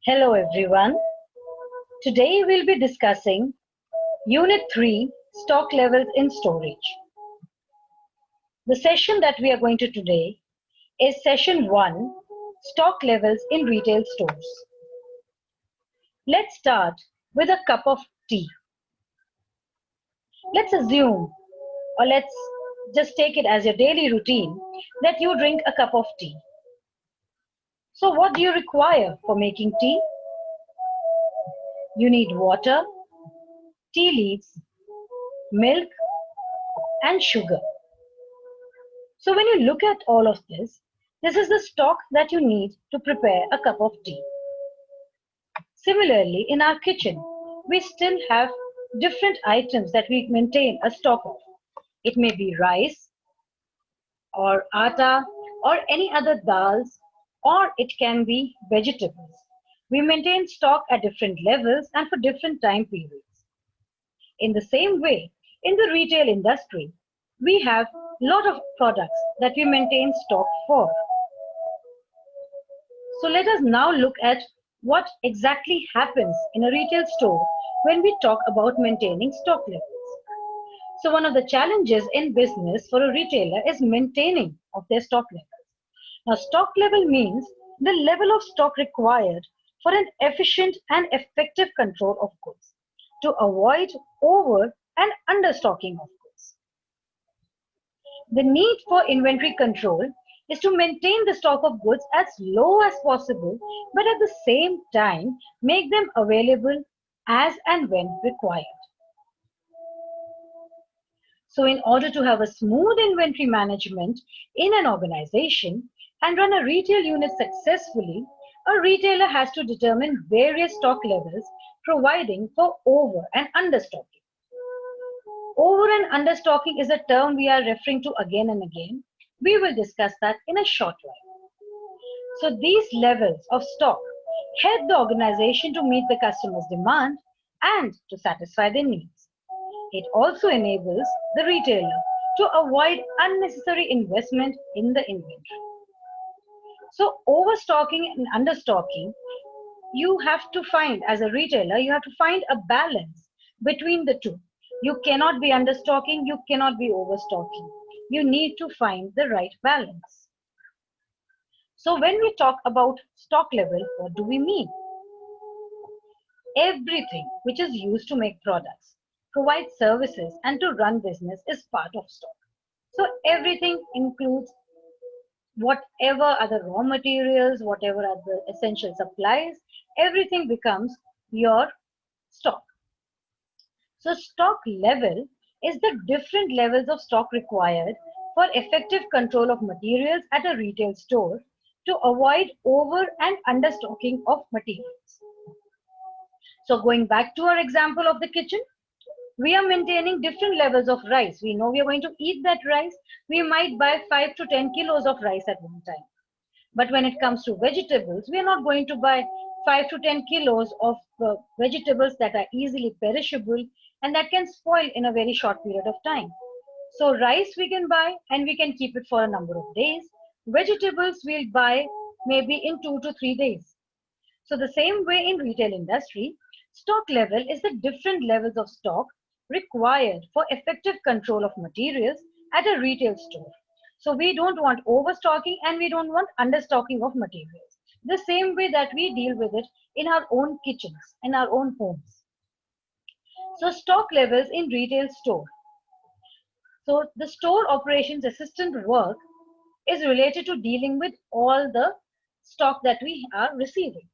Hello everyone. Today we'll be discussing Unit 3 Stock Levels in Storage. The session that we are going to today is Session 1 Stock Levels in Retail Stores. Let's start with a cup of tea. Let's assume, or let's just take it as your daily routine, that you drink a cup of tea. So what do you require for making tea? You need water, tea leaves, milk, and sugar. So when you look at all of this, this is the stock that you need to prepare a cup of tea. Similarly, in our kitchen, we still have different items that we maintain a stock of. It may be rice, or atta, or any other dals, or it can be vegetables. We maintain stock at different levels and for different time periods. In the same way, in the retail industry, we have a lot of products that we maintain stock for. So let us now look at what exactly happens in a retail store when we talk about maintaining stock levels. So one of the challenges in business for a retailer is maintaining of their stock levels. Now, stock level means the level of stock required for an efficient and effective control of goods to avoid over and understocking of goods. The need for inventory control is to maintain the stock of goods as low as possible, but at the same time make them available as and when required. So in order to have a smooth inventory management in an organization and run a retail unit successfully, a retailer has to determine various stock levels, providing for over and understocking. Over and understocking is a term we are referring to again and again. We will discuss that in a short while. So these levels of stock help the organization to meet the customer's demand and to satisfy their needs. It also enables the retailer to avoid unnecessary investment in the inventory. So overstocking and understocking, you have to find, as a retailer, you have to find a balance between the two. You cannot be understocking, you cannot be overstocking. You need to find the right balance. So when we talk about stock level, what do we mean? Everything which is used to make products, provide services, and to run business is part of stock. So everything includes whatever are the raw materials, whatever are the essential supplies, everything becomes your stock. So stock level is the different levels of stock required for effective control of materials at a retail store to avoid over and understocking of materials. So going back to our example of the kitchen, we are maintaining different levels of rice. We know we are going to eat that rice. We might buy 5 to 10 kilos of rice at one time. But when it comes to vegetables, we are not going to buy 5 to 10 kilos of vegetables that are easily perishable and that can spoil in a very short period of time. So rice we can buy and we can keep it for a number of days. Vegetables we'll buy maybe in 2 to 3 days. So the same way in retail industry, stock level is the different levels of stock required for effective control of materials at a retail store. So we don't want overstocking and we don't want understocking of materials. The same way that we deal with it in our own kitchens, in our own homes. So stock levels in retail store. So the store operations assistant work is related to dealing with all the stock that we are receiving.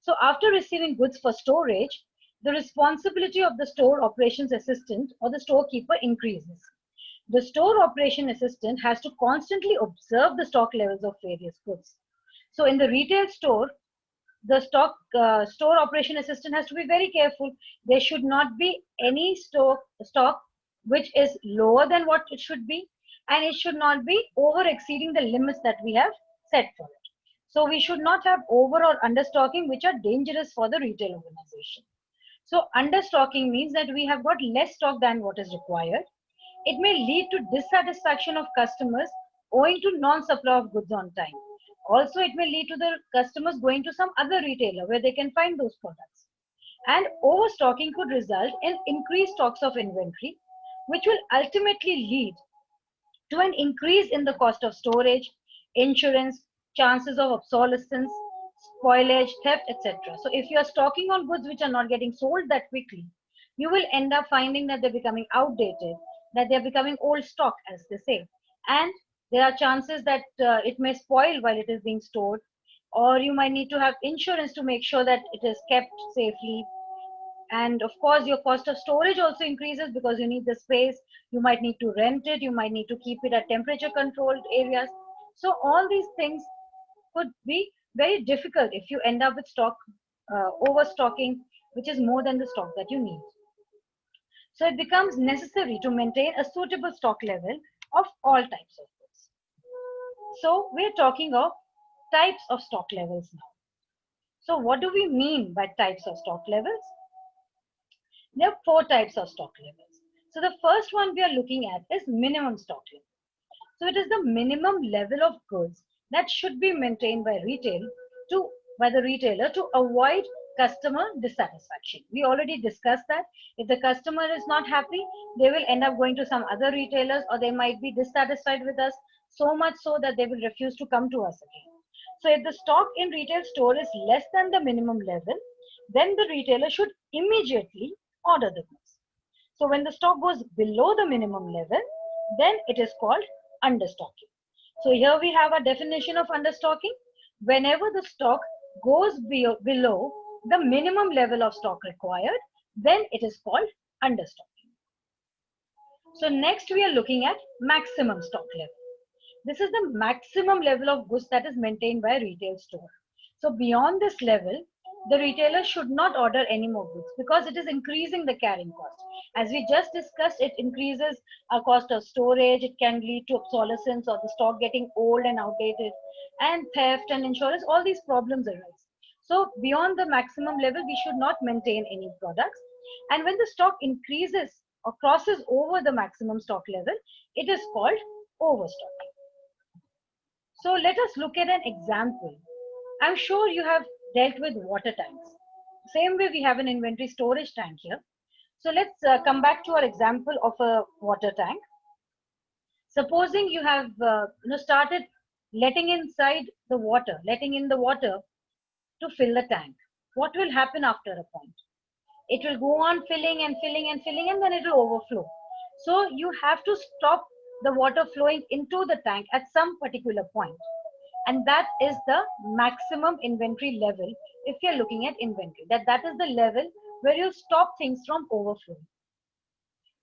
So after receiving goods for storage, the responsibility of the store operations assistant or the storekeeper increases. The store operation assistant has to constantly observe the stock levels of various goods. So in the retail store, the store operation assistant has to be very careful. There should not be any stock which is lower than what it should be, and it should not be over exceeding the limits that we have set for it. So we should not have over or understocking which are dangerous for the retail organization. So understocking means that we have got less stock than what is required. It may lead to dissatisfaction of customers owing to non-supply of goods on time. Also, it may lead to the customers going to some other retailer where they can find those products. And overstocking could result in increased stocks of inventory, which will ultimately lead to an increase in the cost of storage, insurance, chances of obsolescence, spoilage, theft, etc. So if you are stocking on goods which are not getting sold that quickly, you will end up finding that they're becoming outdated, that they're becoming old stock, as they say. And there are chances that it may spoil while it is being stored, or you might need to have insurance to make sure that it is kept safely. And of course, your cost of storage also increases because you need the space. You might need to rent it. You might need to keep it at temperature controlled areas. So all these things could be very difficult if you end up with stock overstocking, which is more than the stock that you need. So it becomes necessary to maintain a suitable stock level of all types of goods. So we're talking of types of stock levels now. So what do we mean by types of stock levels? There are four types of stock levels. So the first one we are looking at is minimum stock level. So it is the minimum level of goods that should be maintained by the retailer to avoid customer dissatisfaction. We already discussed that if the customer is not happy, they will end up going to some other retailers, or they might be dissatisfied with us so much so that they will refuse to come to us again. So if the stock in retail store is less than the minimum level, then the retailer should immediately order the goods. So when the stock goes below the minimum level, then it is called understocking. So here we have a definition of understocking. Whenever the stock goes below the minimum level of stock required, then it is called understocking. So next we are looking at maximum stock level. This is the maximum level of goods that is maintained by a retail store. So beyond this level, the retailer should not order any more goods because it is increasing the carrying cost. As we just discussed, it increases our cost of storage. It can lead to obsolescence or the stock getting old and outdated, and theft and insurance. All these problems arise. So beyond the maximum level, we should not maintain any products. And when the stock increases or crosses over the maximum stock level, it is called overstocking. So let us look at an example. I'm sure you have dealt with water tanks. Same way we have an inventory storage tank here. So let's come back to our example of a water tank. Supposing you have started letting in the water to fill the tank. What will happen after a point? It will go on filling and filling and filling, and then it will overflow. So you have to stop the water flowing into the tank at some particular point. And that is the maximum inventory level if you're looking at inventory. That is the level where you stop things from overflowing.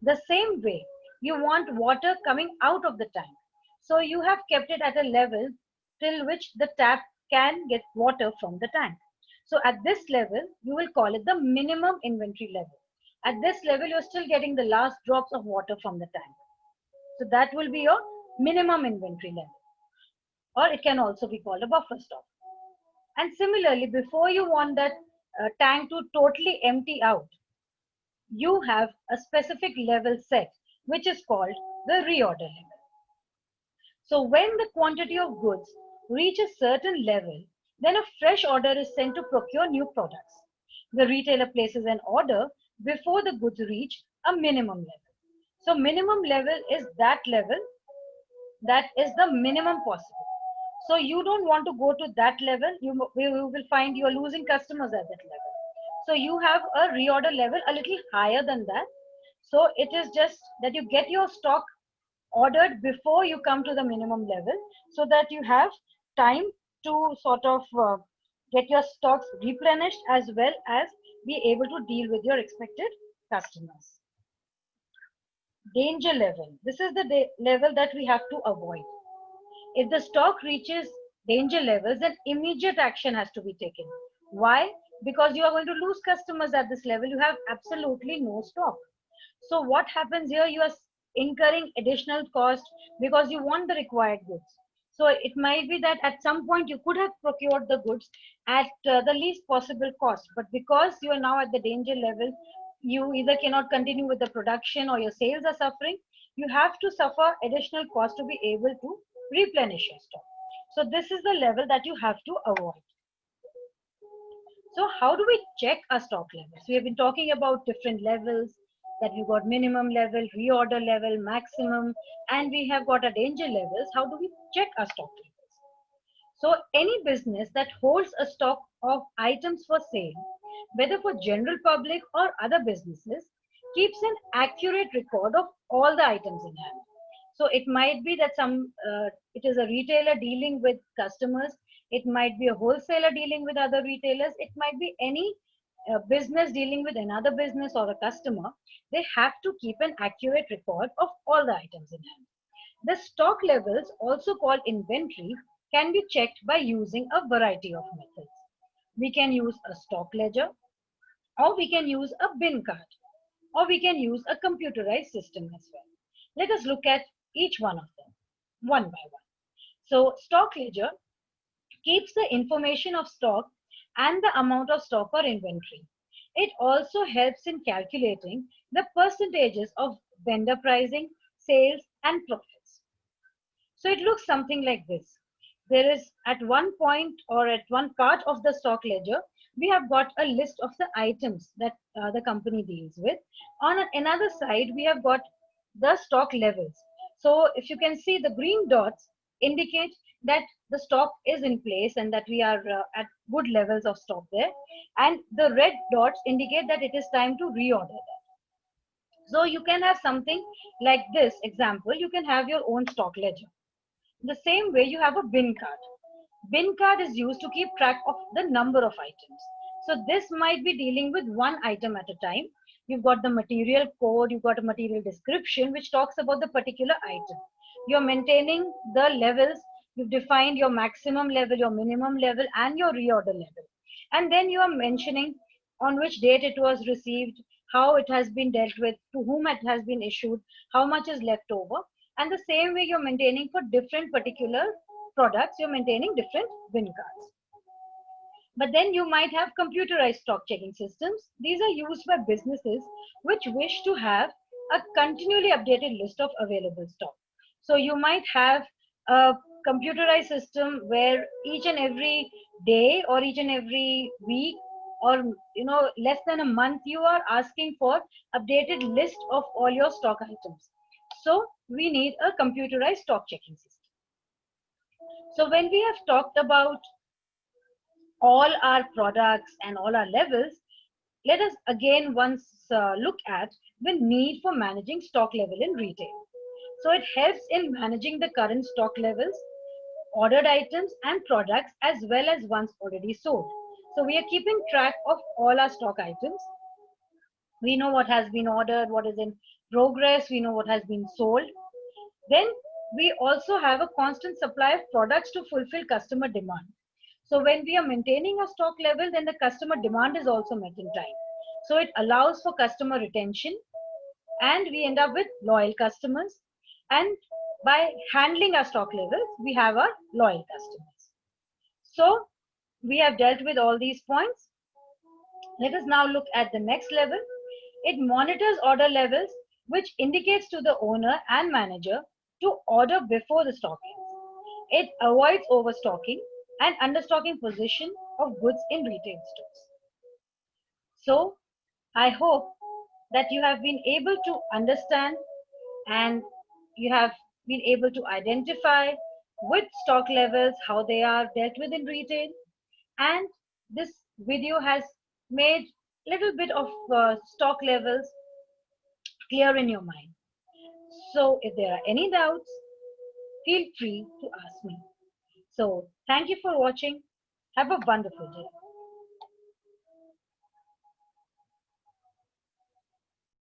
The same way, you want water coming out of the tank. So you have kept it at a level till which the tap can get water from the tank. So at this level, you will call it the minimum inventory level. At this level, you're still getting the last drops of water from the tank. So that will be your minimum inventory level. Or it can also be called a buffer stock. And similarly, before you want that tank to totally empty out, you have a specific level set, which is called the reorder level. So when the quantity of goods reach a certain level, then a fresh order is sent to procure new products. The retailer places an order before the goods reach a minimum level. So minimum level is that level that is the minimum possible. So you don't want to go to that level. You will find you are losing customers at that level. So you have a reorder level a little higher than that. So it is just that you get your stock ordered before you come to the minimum level, so that you have time to sort of get your stocks replenished as well as be able to deal with your expected customers. Danger level. This is the level that we have to avoid. If the stock reaches danger levels, then immediate action has to be taken. Why? Because you are going to lose customers at this level. You have absolutely no stock. So what happens here? You are incurring additional cost because you want the required goods. So it might be that at some point you could have procured the goods at the least possible cost, but because you are now at the danger level, you either cannot continue with the production or your sales are suffering. You have to suffer additional cost to be able to replenish your stock. So this is the level that you have to avoid. So how do we check our stock levels? We have been talking about different levels, that we got minimum level, reorder level, maximum, and we have got a danger levels. How do we check our stock levels? So any business that holds a stock of items for sale, whether for general public or other businesses, keeps an accurate record of all the items in hand. So it might be that it is a retailer dealing with customers. It might be a wholesaler dealing with other retailers. It might be any business dealing with another business or a customer. They have to keep an accurate record of all the items in hand. The stock levels, also called inventory, can be checked by using a variety of methods. We can use a stock ledger, or we can use a bin card, or we can use a computerized system as well. Let us look at each one of them one by one. So stock ledger keeps the information of stock and the amount of stock or inventory. It also helps in calculating the percentages of vendor pricing, sales, and profits. So it looks something like this. There is at one point or at one part of the stock ledger, we have got a list of the items that the company deals with. On another side, we have got the stock levels. So if you can see, the green dots indicate that the stock is in place and that we are at good levels of stock there. And the red dots indicate that it is time to reorder that. So you can have something like this example. You can have your own stock ledger. The same way you have a bin card. Bin card is used to keep track of the number of items. So this might be dealing with one item at a time. You've got the material code, you've got a material description which talks about the particular item. You're maintaining the levels, you've defined your maximum level, your minimum level, and your reorder level. And then you are mentioning on which date it was received, how it has been dealt with, to whom it has been issued, how much is left over. And the same way you're maintaining for different particular products, you're maintaining different bin cards. But then you might have computerized stock checking systems. These are used by businesses which wish to have a continually updated list of available stock. So you might have a computerized system where each and every day or each and every week or less than a month you are asking for updated list of all your stock items. So we need a computerized stock checking system. So when we have talked about all our products and all our levels, let us again once look at the need for managing stock level in retail. So it helps in managing the current stock levels, ordered items and products as well as ones already sold. So we are keeping track of all our stock items. We know what has been ordered, what is in progress, we know what has been sold. Then we also have a constant supply of products to fulfill customer demand. So when we are maintaining a stock level, then the customer demand is also met in time. So it allows for customer retention and we end up with loyal customers. And by handling our stock levels, we have our loyal customers. So we have dealt with all these points. Let us now look at the next level. It monitors order levels, which indicates to the owner and manager to order before the stock ends. It avoids overstocking and understocking position of goods in retail stores. So I hope that you have been able to understand and you have been able to identify with stock levels, how they are dealt with in retail. And this video has made little bit of stock levels clear in your mind. So if there are any doubts, feel free to ask me. So thank you for watching. Have a wonderful day.